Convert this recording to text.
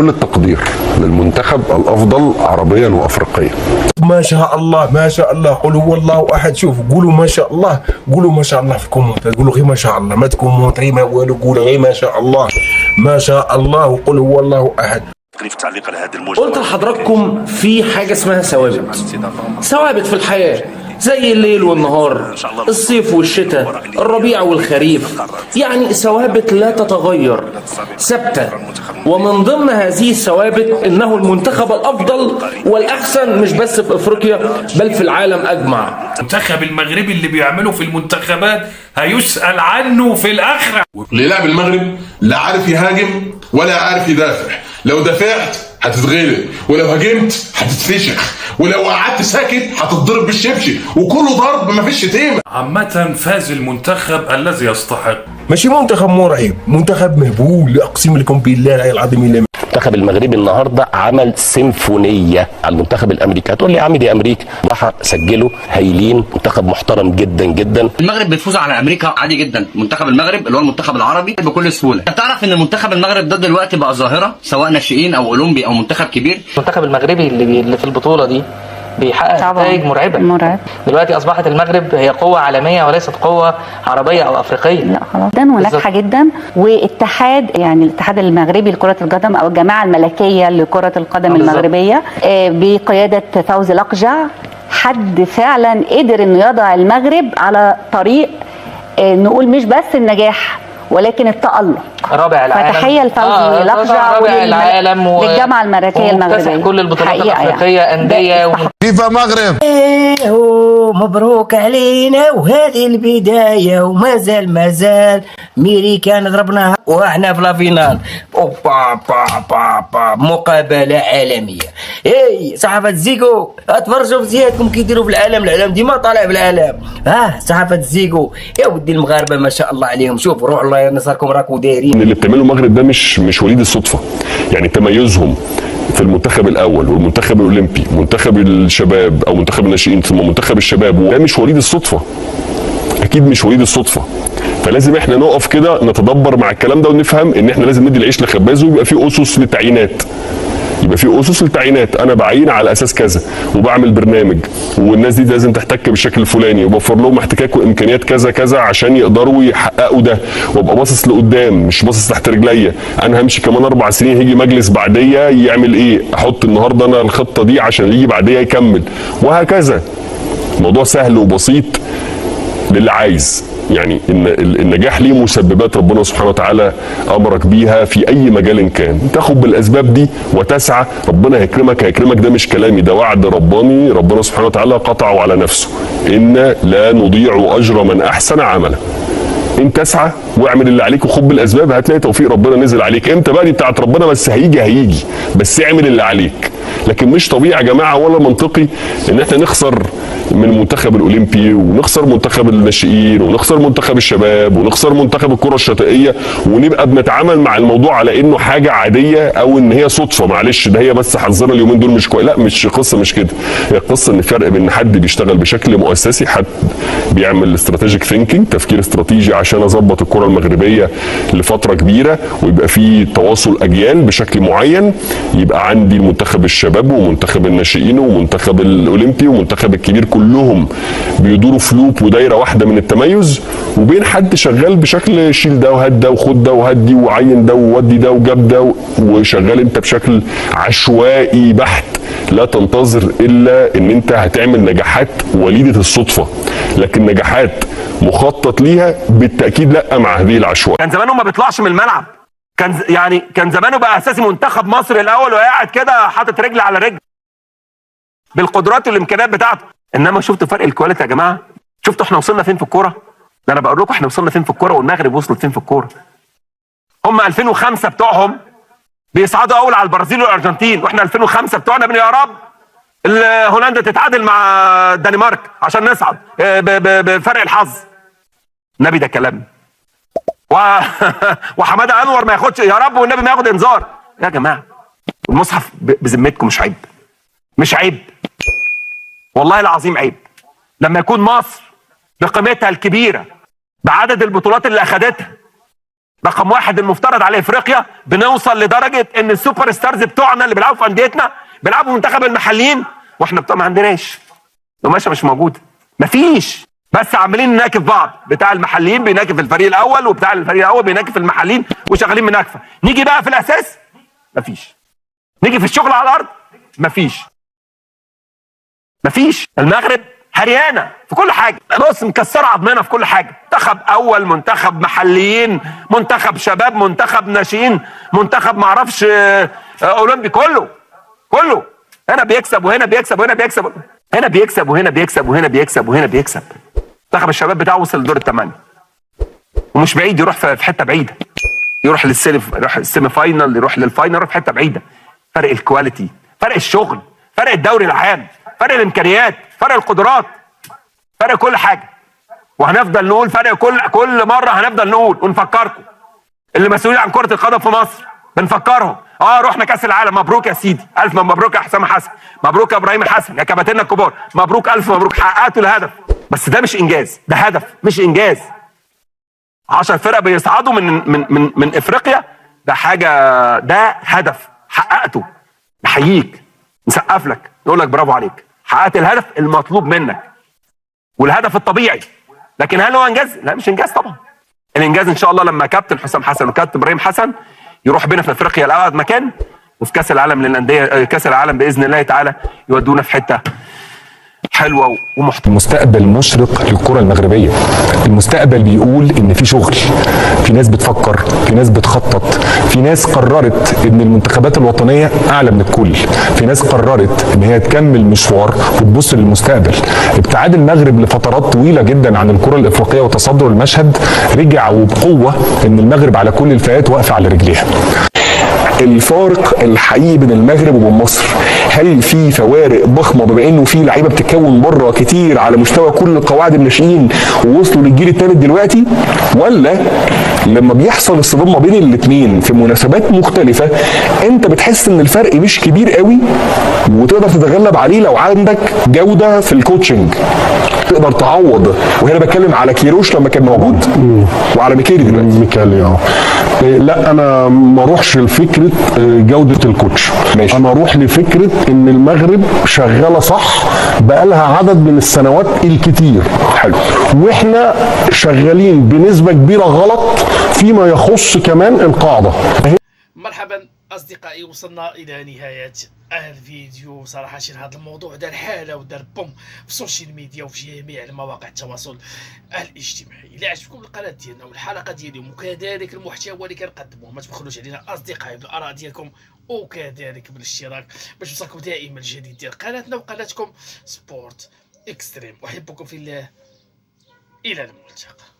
كل التقدير للمنتخب الافضل عربيا وافريقيا. ما شاء الله ما شاء الله، قل هو الله احد. شوف قولوا ما شاء الله، قولوا ما شاء الله في الكومنت، قولوا غير ما شاء الله، ما تكومنتري ما والو، قولوا غير ما شاء الله ما شاء الله وقل هو الله احد. في تعليق على هذه المجتمع، قلت لحضراتكم في حاجة اسمها ثوابت في الحياة، زي الليل والنهار، الصيف والشتاء، الربيع والخريف، يعني ثوابت لا تتغير ثابتة. ومن ضمن هذه الثوابت انه المنتخب الافضل والاحسن مش بس في افريقيا بل في العالم اجمع. المنتخب المغربي اللي بيعمله في المنتخبات هيسأل عنه في الاخرة. اللي لعب المغرب لا عارف يهاجم ولا عارف يدافع، لو دافعت هتتغلب، ولو هاجمت هتتفشخ، ولو قعدت ساكت هتتضرب بالشبشب، وكله ضرب مفيش شتيمه. عامة فاز المنتخب الذي يستحق. ماشي منتخب مرعب، منتخب مهبول، اقسم لكم بالله العظيم. المنتخب المغربي النهارده عمل سيمفونيه على المنتخب الامريكي. هتقول لي يا عم دي امريكا، راح سجلوا هايلين، منتخب محترم جدا جدا. المغرب بتفوز على امريكا عادي جدا، منتخب المغرب اللي هو المنتخب العربي بكل سهوله. انت تعرف ان منتخب المغرب ده دلوقتي بقى ظاهره، سواء ناشئين او اولمبي او منتخب كبير. المنتخب المغربي اللي في البطوله دي بيحقق نتائج مرعبه. دلوقتي اصبحت المغرب هي قوه عالميه وليست قوه عربيه او افريقيه. لا خلاص جدا وناجحه جدا. واتحاد، يعني الاتحاد المغربي لكره القدم او الجماعه الملكيه لكره القدم المغربيه بقياده فوزي لقجع، حد فعلا قدر انه يضع المغرب على طريق نقول مش بس النجاح ولكن التألق. رابع العالم. فتحيه لفوزي لقجع رابع العالم للجامعه الملكيه المغربيه، كل البطولات الافريقيه انديه فيفا مغرب. مبروك علينا وهذه البدايه، ومازال ميريكان ضربناها واحنا في لافينال. اوبا با با با مقابله عالميه. صحافه زيكو اتفرجوا في زيادكم كيديروا في العالم ديما طالع في العالم. صحافه زيكو يا ودي المغاربه ما شاء الله عليهم. شوفوا روح الله ينصركم، راكم دايرين. اللي بتعمله المغرب ده مش وليد الصدفه، يعني تميزهم في المنتخب الاول والمنتخب الاولمبي، منتخب الشباب او منتخب الناشئين ثم منتخب الشباب، ده مش وليد الصدفه، اكيد مش وليد الصدفه. فلازم احنا نقف كده نتدبر مع الكلام ده ونفهم ان احنا لازم ندي العيش لخبازه، ويبقى في اسس للتعيينات. يبقى في اسس للتعيينات، انا بعين على اساس كذا وبعمل برنامج، والناس دي لازم تحتك بالشكل الفلاني، وبوفر لهم احتكاك وامكانيات كذا كذا عشان يقدروا يحققوا ده، وابقى باصص لقدام مش باصص تحت رجليا. انا همشي كمان 4 سنين، هيجي مجلس بعديا يعمل ايه؟ احط النهارده انا الخطه دي عشان اللي يجي بعديا يكمل، وهكذا. الموضوع سهل وبسيط للي عايز. يعني ان النجاح ليه مسببات ربنا سبحانه وتعالى امرك بيها في اي مجال كان، تاخد بالاسباب دي وتسعى، ربنا هيكرمك. ده مش كلامي، ده وعد رباني ربنا سبحانه وتعالى قطعه على نفسه، ان لا نضيع اجر من احسن عملا. انت اسعى واعمل اللي عليك وخد بالاسباب، هتلاقي توفيق ربنا نزل عليك. امتى بقى؟ دي بتاعت ربنا، بس هيجي بس اعمل اللي عليك. لكن مش طبيعي يا جماعه ولا منطقي ان احنا نخسر من المنتخب الاولمبي، ونخسر منتخب الناشئين، ونخسر منتخب الشباب، ونخسر منتخب الكره الشاطئيه، ونبقى بنتعامل مع الموضوع على انه حاجه عاديه او ان هي صدفه. معلش ده هي بس حظنا اليومين دول مش كويس. لا، مش قصه مش كده. هي قصه ان فرق بين حد بيشتغل بشكل مؤسسي، حد بيعمل استراتيجيك ثينكينج، تفكير استراتيجي عشان اظبط الكره المغربيه لفتره كبيره، ويبقى في تواصل اجيال بشكل معين. يبقى عندي المنتخب الشباب ومنتخب الناشئين ومنتخب الاولمبي ومنتخب الكبير كلهم بيدوروا في لوب ودايره واحده من التميز، وبين حد شغال بشكل شيل ده وهات ده وخد ده وهات دي وعين ده وودي ده وجاب ده، وشغال انت بشكل عشوائي بحت. لا تنتظر الا ان انت هتعمل نجاحات وليده الصدفه، لكن نجاحات مخطط ليها بالتاكيد لا مع هذه العشوائيه. كان زمانه ما بيطلعش من الملعب، كان زمانه بقى اساسي منتخب مصر الاول وقاعد كده حاطط رجل على رجل بالقدرات والامكانيات بتاعته. انما شفتوا فرق الكواليتي يا جماعه؟ شفتوا احنا وصلنا فين في الكوره؟ ده انا بقول لكم احنا وصلنا فين في الكوره والمغرب وصلت فين في الكوره. هم 2005 بتوعهم بيصعدوا اول على البرازيل والارجنتين، واحنا 2005 بتوعنا يا رب هولندا تتعادل مع الدنمارك عشان نصعد بفرق الحظ. النبي ده كلام. وحماده انور ما ياخدش، يا رب والنبي ما ياخد انذار. يا جماعه المصحف بذمتكم مش عيب؟ مش عيب والله العظيم عيب لما يكون مصر بقيمتها الكبيره بعدد البطولات اللي اخدتها رقم واحد المفترض على افريقيا، بنوصل لدرجه ان السوبر ستارز بتوعنا اللي بيلعبوا في انديتنا بيلعبوا منتخب المحليين، واحنا ما عندناش. القماشه مش موجوده، مفيش. بس عمالين نناكف بعض، بتاع المحليين بيناكف الفريق الاول، وبتاع الفريق الاول بيناكف المحليين، وشغالين مناكفه. نيجي بقى في الاساس مفيش. نيجي في الشغل على الارض مفيش. المغرب هريانه في كل حاجه، بص مكسره عظمنا في كل حاجه، منتخب اول، منتخب محليين، منتخب شباب، منتخب ناشئين، منتخب معرفش اولمبي، كله هنا بيكسب وهنا بيكسب وهنا بيكسب، هنا بيكسب وهنا بيكسب وهنا بيكسب وهنا بيكسب. منتخب الشباب بتاعه وصل لدور الثمانيه ومش بعيد يروح في حته بعيده، يروح السيمي فاينل، يروح للفاينل، يروح في حته بعيده. فرق الكواليتي، فرق الشغل، فرق الدوري العام، فرق الامكانيات، فرق القدرات، فرق كل حاجه. وهنفضل نقول فرق كل مره، هنفضل نقول ونفكركم اللي مسؤولين عن كره القدم في مصر، بنفكرهم. رحنا كاس العالم، مبروك يا سيدي، الف مبروك يا حسام حسن، مبروك يا ابراهيم حسن، يا كباتننا الكبار، مبروك، الف مبروك، حققتوا الهدف. بس ده مش انجاز، ده هدف مش انجاز. 10 فرق بيصعدوا من افريقيا، ده حاجه، ده هدف حققته. نحييك، نسقف لك، نقول لك برافو عليك، حققت الهدف المطلوب منك والهدف الطبيعي. لكن هل هو انجاز؟ لا مش انجاز طبعا. الانجاز ان شاء الله لما كابتن حسام حسن وكابتن ابراهيم حسن يروح بينا في افريقيا لأبعد مكان، وفي كاس العالم للانديه، كاس العالم باذن الله تعالى يودونا في حته حلوه ومحترمه. مستقبل مشرق للكره المغربيه. المستقبل بيقول ان في شغل، في ناس بتفكر، في ناس بتخطط، في ناس قررت ان المنتخبات الوطنيه اعلى من الكل، في ناس قررت ان هي تكمل مشوار وتبص للمستقبل. ابتعاد المغرب لفترات طويله جدا عن الكره الافريقيه وتصدر المشهد رجع وبقوه ان المغرب على كل الفئات واقفه على رجليها. الفارق الحقيقي بين المغرب وبين مصر، هل في فوارق ضخمه بما انه في لعيبه بتتكون بره كتير على مستوى كل قواعد الناشئين ووصلوا للجيل الثالث دلوقتي، ولا لما بيحصل الصدام ما بين الاثنين في مناسبات مختلفه انت بتحس ان الفرق مش كبير قوي وتقدر تتغلب عليه لو عندك جوده في الكوتشنج تقدر تعوض؟ وهنا بتكلم على كيروش لما كان موجود وعلى ميكالي دلوقتي. ميكالي لا، انا ما اروحش لفكره جوده الكوتش، ماشي. انا اروح لفكره ان المغرب شغاله صح بقالها عدد من السنوات الكتير، حلو، واحنا شغالين بنسبه كبيره غلط فيما يخص كمان القاعده. مرحبا أصدقائي، وصلنا إلى نهاية الفيديو. صراحة هذا الموضوع دار حالة ودار بوم في السوشيال ميديا وفي جميع المواقع التواصل الاجتماعي. إلا عجبكم القناة ديالنا والحلقة ديالهم وكذلك المحتوى اللي كنقدموه، ما تبخلوش علينا أصدقائي بالآراء ديالكم وكذلك بالاشتراك باش توصلكم دائما الجديد ديال قناتنا وقناتكم سبورت اكستريم. أحبكم في الله، إلى الملتقى.